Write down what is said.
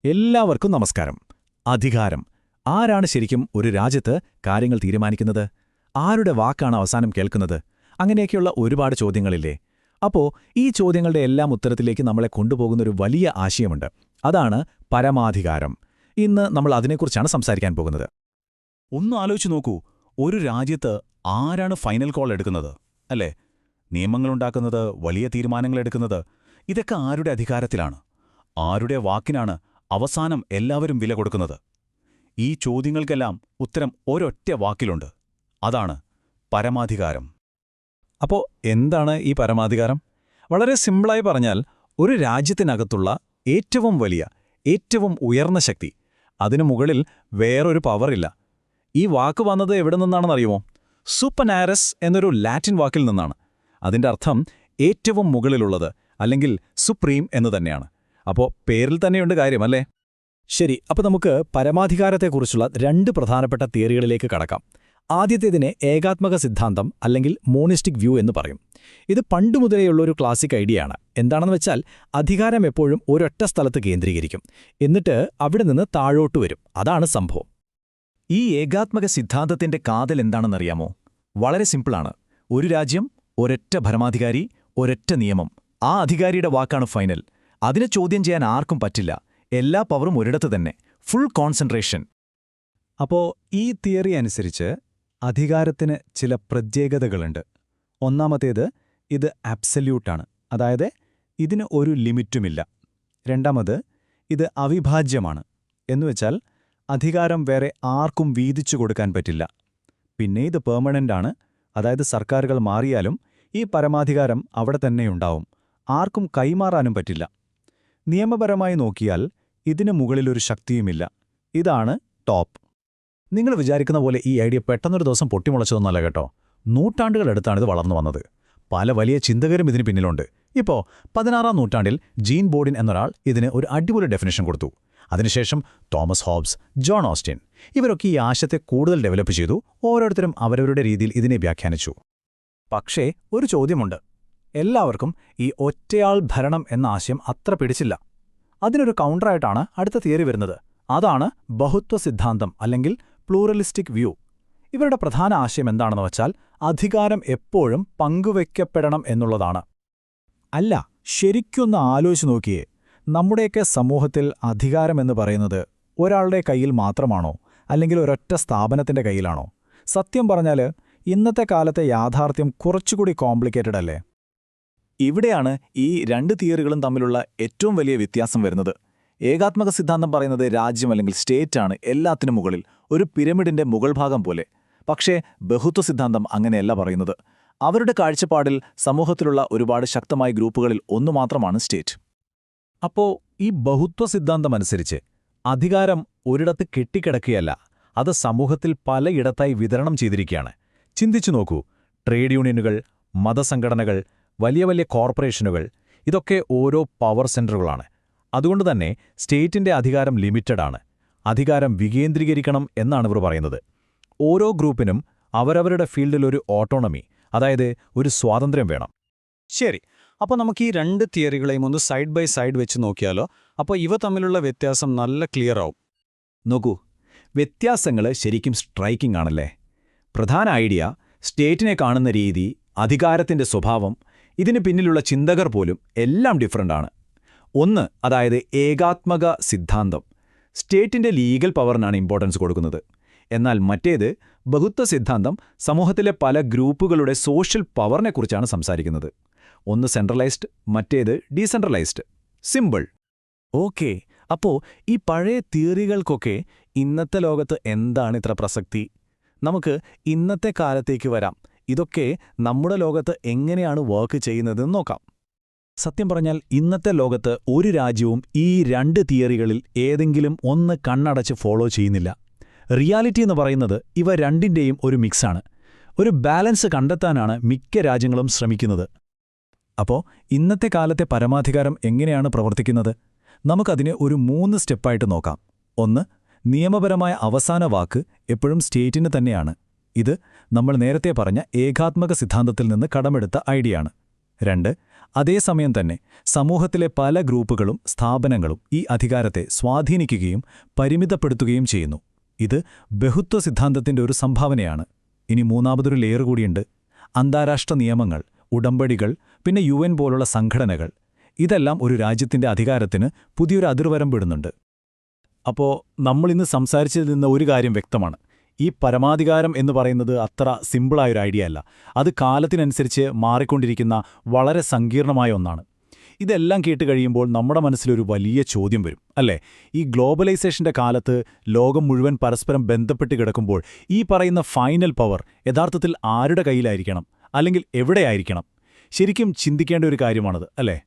എല്ലാവർക്കും നമസ്കാരം. അധികാരം. ആരാണ് ശരിക്കും ഒരു രാജ്യത്ത് കാര്യങ്ങൾ തീരുമാനിക്കുന്നത്? ആരുടെ വാക്കാണ് അവസാനം കേൾക്കുന്നത്? അങ്ങനെയൊക്കെയുള്ള ഒരുപാട് ചോദ്യങ്ങളില്ലേ? അപ്പോ ഈ ചോദ്യങ്ങളുടെ എല്ലാം ഉത്തരത്തിലേക്ക് നമ്മളെ കൊണ്ടുപോകുന്നൊരു വലിയ ആശയമുണ്ട്. അതാണ് പരമാധികാരം. ഇന്ന് നമ്മൾ അതിനെക്കുറിച്ചാണ് സംസാരിക്കാൻ പോകുന്നത്. ഒന്ന് ആലോചിച്ചു നോക്കൂ, ഒരു രാജ്യത്ത് ആരാണ് ഫൈനൽ കോൾ എടുക്കുന്നത്? അല്ലേ? നിയമങ്ങളുണ്ടാക്കുന്നത്, വലിയ തീരുമാനങ്ങളെടുക്കുന്നത്, ഇതൊക്കെ ആരുടെ അധികാരത്തിലാണ്? ആരുടെ വാക്കിനാണ് അവസാനം എല്ലാവരും വില കൊടുക്കുന്നത്? ഈ ചോദ്യങ്ങൾക്കെല്ലാം ഉത്തരം ഒരൊറ്റ വാക്കിലുണ്ട്. അതാണ് പരമാധികാരം. അപ്പോൾ എന്താണ് ഈ പരമാധികാരം? വളരെ സിമ്പിളായി പറഞ്ഞാൽ, ഒരു രാജ്യത്തിനകത്തുള്ള ഏറ്റവും വലിയ, ഏറ്റവും ഉയർന്ന ശക്തി, അതിനു മുകളിൽ വേറൊരു പവറില്ല. ഈ വാക്ക് വന്നത് എവിടെ നിന്നാണെന്നറിയുമോ? സൂപ്പനാരസ് എന്നൊരു ലാറ്റിൻ വാക്കിൽ നിന്നാണ്. അതിന്റെ അർത്ഥം ഏറ്റവും മുകളിലുള്ളത്, അല്ലെങ്കിൽ സുപ്രീം എന്ന് തന്നെയാണ്. അപ്പോൾ പേരിൽ തന്നെയുണ്ട് കാര്യമല്ലേ? ശരി, അപ്പോൾ നമുക്ക് പരമാധികാരത്തെക്കുറിച്ചുള്ള രണ്ട് പ്രധാനപ്പെട്ട തിയറികളിലേക്ക് കടക്കാം. ആദ്യത്തേതിനെ ഏകാത്മക സിദ്ധാന്തം അല്ലെങ്കിൽ മോണിസ്റ്റിക് വ്യൂ എന്ന് പറയും. ഇത് പണ്ടുമുതലേയുള്ള ഒരു ക്ലാസിക് ഐഡിയ ആണ്. എന്താണെന്ന് വെച്ചാൽ, അധികാരം എപ്പോഴും ഒരൊറ്റ സ്ഥലത്ത് കേന്ദ്രീകരിക്കും, എന്നിട്ട് അവിടെ നിന്ന് താഴോട്ട് വരും. അതാണ് സംഭവം. ഈ ഏകാത്മക സിദ്ധാന്തത്തിന്റെ കാതൽ എന്താണെന്നറിയാമോ? വളരെ സിമ്പിളാണ്. ഒരു രാജ്യം, ഒരൊറ്റ ഭരണാധികാരി, ഒരൊറ്റ നിയമം. ആ അധികാരിയുടെ വാക്കാണ് ഫൈനൽ. അതിനെ ചോദ്യം ചെയ്യാൻ ആർക്കും പറ്റില്ല. എല്ലാ പവറും ഒരിടത്ത് തന്നെ, ഫുൾ കോൺസെൻട്രേഷൻ. അപ്പോൾ ഈ തിയറി അനുസരിച്ച് അധികാരത്തിന് ചില പ്രത്യേകതകളുണ്ട്. ഒന്നാമത്തേത്, ഇത് ആബ്സല്യൂട്ടാണ്, അതായത് ഇതിന് ഒരു ലിമിറ്റുമില്ല. രണ്ടാമത്, ഇത് അവിഭാജ്യമാണ്, എന്നുവെച്ചാൽ അധികാരം വേറെ ആർക്കും വീതിച്ചു കൊടുക്കാൻ പറ്റില്ല. പിന്നെ ഇത് പെർമനന്റ് ആണ്, അതായത് സർക്കാരുകൾ മാറിയാലും ഈ പരമാധികാരം അവിടെ തന്നെയുണ്ടാവും, ആർക്കും കൈമാറാനും പറ്റില്ല. നിയമപരമായി നോക്കിയാൽ ഇതിനു മുകളിലൊരു ശക്തിയുമില്ല. ഇതാണ് ടോപ്പ്. നിങ്ങൾ വിചാരിക്കുന്ന പോലെ ഈ ഐഡിയ പെട്ടെന്നൊരു ദിവസം പൊട്ടിമുളച്ചതൊന്നല്ല കേട്ടോ. നൂറ്റാണ്ടുകളെടുത്താണിത് വളർന്നു വന്നത്. പല വലിയ ചിന്തകരും ഇതിന് പിന്നിലുണ്ട്. ഇപ്പോൾ 16-ാം നൂറ്റാണ്ടിൽ ജീൻ ബോർഡിൻ എന്നൊരാൾ ഇതിന് ഒരു അടിപൊളി ഡെഫിനേഷൻ കൊടുത്തു. അതിനുശേഷം തോമസ് ഹോബ്സ്, ജോൺ ഓസ്റ്റിൻ, ഇവരൊക്കെ ഈ ആശയത്തെ കൂടുതൽ ഡെവലപ്പ് ചെയ്തു. ഓരോരുത്തരും അവരവരുടെ രീതിയിൽ ഇതിനെ വ്യാഖ്യാനിച്ചു. പക്ഷേ ഒരു ചോദ്യമുണ്ട്. എല്ലാവർക്കും ഈ ഒറ്റയാൾ ഭരണം എന്ന ആശയം അത്ര പിടിച്ചില്ല. അതിനൊരു കൗണ്ടറായിട്ടാണ് അടുത്ത തിയറി വരുന്നത്. അതാണ് ബഹുത്വ സിദ്ധാന്തം, അല്ലെങ്കിൽ പ്ലൂറലിസ്റ്റിക് വ്യൂ. ഇവരുടെ പ്രധാന ആശയം എന്താണെന്ന് വച്ചാൽ, അധികാരം എപ്പോഴും പങ്കുവയ്ക്കപ്പെടണം എന്നുള്ളതാണ്. അല്ല, ശരിക്കൊന്ന് ആലോചിച്ചു നോക്കിയേ. നമ്മുടെയൊക്കെ സമൂഹത്തിൽ അധികാരമെന്ന് പറയുന്നത് ഒരാളുടെ കയ്യിൽ മാത്രമാണോ, അല്ലെങ്കിൽ ഒരൊറ്റ സ്ഥാപനത്തിന്റെ കയ്യിലാണോ? സത്യം പറഞ്ഞാൽ ഇന്നത്തെ കാലത്തെ യാഥാർത്ഥ്യം കുറച്ചുകൂടി കോംപ്ലിക്കേറ്റഡ് അല്ലേ? ഇവിടെയാണ് ഈ രണ്ട് തിയറികളും തമ്മിലുള്ള ഏറ്റവും വലിയ വ്യത്യാസം വരുന്നത്. ഏകാത്മക സിദ്ധാന്തം പറയുന്നത് രാജ്യം അല്ലെങ്കിൽ സ്റ്റേറ്റാണ് എല്ലാത്തിനും മുകളിൽ, ഒരു പിരമിഡിന്റെ മുകൾ ഭാഗം പോലെ. പക്ഷേ ബഹുത്വ സിദ്ധാന്തം അങ്ങനെയല്ല പറയുന്നത്. അവരുടെ കാഴ്ചപ്പാടിൽ സമൂഹത്തിലുള്ള ഒരുപാട് ശക്തമായ ഗ്രൂപ്പുകളിൽ ഒന്നു മാത്രമാണ് സ്റ്റേറ്റ്. അപ്പോൾ ഈ ബഹുത്വ സിദ്ധാന്തമനുസരിച്ച് അധികാരം ഒരിടത്ത് കെട്ടിക്കിടക്കുകയല്ല, അത് സമൂഹത്തിൽ പലയിടത്തായി വിതരണം ചെയ്തിരിക്കുകയാണ്. ചിന്തിച്ചു നോക്കൂ. ട്രേഡ് യൂണിയനുകൾ, മതസംഘടനകൾ, വലിയ വലിയ കോർപ്പറേഷനുകൾ, ഇതൊക്കെ ഓരോ പവർ സെന്ററുകളാണ്. അതുകൊണ്ടുതന്നെ സ്റ്റേറ്റിന്റെ അധികാരം ലിമിറ്റഡ് ആണ്. അധികാരം വികേന്ദ്രീകരിക്കണം എന്നാണ് ഇവർ പറയുന്നത്. ഓരോ ഗ്രൂപ്പിനും അവരവരുടെ ഫീൽഡിൽ ഒരു ഓട്ടോണമി, അതായത് ഒരു സ്വാതന്ത്ര്യം വേണം. ശരി, അപ്പോൾ നമുക്ക് ഈ രണ്ട് തിയറികളെയും ഒന്ന് സൈഡ് ബൈ സൈഡ് വെച്ച് നോക്കിയാലോ? അപ്പോൾ ഇവ തമ്മിലുള്ള വ്യത്യാസം നല്ല ക്ലിയർ ആവും. നോക്കൂ, വ്യത്യാസങ്ങൾ ശരിക്കും സ്ട്രൈക്കിംഗ് ആണല്ലേ. പ്രധാന ഐഡിയ, സ്റ്റേറ്റിനെ കാണുന്ന രീതി, അധികാരത്തിന്റെ സ്വഭാവം, ഇതിന് പിന്നിലുള്ള ചിന്തകർ പോലും എല്ലാം ഡിഫറൻ്റാണ്. ഒന്ന്, അതായത് ഏകാത്മക സിദ്ധാന്തം, സ്റ്റേറ്റിന്റെ ലീഗൽ പവറിനാണ് ഇമ്പോർട്ടൻസ് കൊടുക്കുന്നത്. എന്നാൽ മറ്റേത് ബഹുത്വ സിദ്ധാന്തം സമൂഹത്തിലെ പല ഗ്രൂപ്പുകളുടെ സോഷ്യൽ പവറിനെക്കുറിച്ചാണ് സംസാരിക്കുന്നത്. ഒന്ന് സെൻട്രലൈസ്ഡ്, മറ്റേത് ഡീസെൻട്രലൈസ്ഡ്. സിമ്പിൾ. ഓക്കെ, അപ്പോൾ ഈ പഴയ തിയറികൾക്കൊക്കെ ഇന്നത്തെ ലോകത്ത് എന്താണ് ഇത്ര പ്രസക്തി? നമുക്ക് ഇന്നത്തെ കാലത്തേക്ക് വരാം. ഇതൊക്കെ നമ്മുടെ ലോകത്ത് എങ്ങനെയാണ് വർക്ക് ചെയ്യുന്നതെന്ന് നോക്കാം. സത്യം പറഞ്ഞാൽ ഇന്നത്തെ ലോകത്ത് ഒരു രാജ്യവും ഈ രണ്ട് തിയറികളിൽ ഏതെങ്കിലും ഒന്ന് കണ്ണടച്ച് ഫോളോ ചെയ്യുന്നില്ല. റിയാലിറ്റി എന്ന് പറയുന്നത് ഇവ രണ്ടിന്റെയും ഒരു മിക്സാണ്. ഒരു ബാലൻസ് കണ്ടെത്താനാണ് മിക്ക രാജ്യങ്ങളും ശ്രമിക്കുന്നത്. അപ്പോൾ ഇന്നത്തെ കാലത്തെ പരമാധികാരം എങ്ങനെയാണ് പ്രവർത്തിക്കുന്നത്? നമുക്കതിനെ ഒരു 3 സ്റ്റെപ്പായിട്ട് നോക്കാം. ഒന്ന്, നിയമപരമായ അവസാന വാക്ക് എപ്പോഴും സ്റ്റേറ്റിന് തന്നെയാണ്. ഇത് നമ്മൾ നേരത്തെ പറഞ്ഞ ഏകാത്മക സിദ്ധാന്തത്തിൽ നിന്ന് കടമെടുത്ത ഐഡിയയാണ്. 2. അതേസമയം തന്നെ സമൂഹത്തിലെ പല ഗ്രൂപ്പുകളും സ്ഥാപനങ്ങളും ഈ അധികാരത്തെ സ്വാധീനിക്കുകയും പരിമിതപ്പെടുത്തുകയും ചെയ്യുന്നു. ഇത് ബഹുത്വ സിദ്ധാന്തത്തിന്റെ ഒരു സംഭാവനയാണ്. ഇനി മൂന്നാമതൊരു ലെയർ കൂടിയുണ്ട്. അന്താരാഷ്ട്ര നിയമങ്ങൾ, ഉടമ്പടികൾ, പിന്നെ UN പോലുള്ള സംഘടനകൾ. ഇതെല്ലാം ഒരു രാജ്യത്തിന്റെ അധികാരത്തിന് പുതിയൊരു അതിർവരമ്പിടുന്നുണ്ട്. അപ്പോൾ നമ്മളിന്ന് സംസാരിച്ചതിൽ നിന്ന് ഒരു കാര്യം വ്യക്തമാണ്. ഈ പരമാധികാരം എന്ന് പറയുന്നത് അത്ര സിമ്പിളായൊരു ഐഡിയ അല്ല. അത് കാലത്തിനനുസരിച്ച് മാറിക്കൊണ്ടിരിക്കുന്ന വളരെ സങ്കീർണമായ ഒന്നാണ്. ഇതെല്ലാം കേട്ട് കഴിയുമ്പോൾ നമ്മുടെ മനസ്സിലൊരു വലിയ ചോദ്യം വരും, അല്ലേ? ഈ ഗ്ലോബലൈസേഷന്റെ കാലത്ത് ലോകം മുഴുവൻ പരസ്പരം ബന്ധപ്പെട്ട് കിടക്കുമ്പോൾ ഈ പറയുന്ന ഫൈനൽ പവർ യഥാർത്ഥത്തിൽ ആരുടെ കയ്യിലായിരിക്കണം, അല്ലെങ്കിൽ എവിടെയായിരിക്കണം? ശരിക്കും ചിന്തിക്കേണ്ട ഒരു കാര്യമാണത്, അല്ലേ?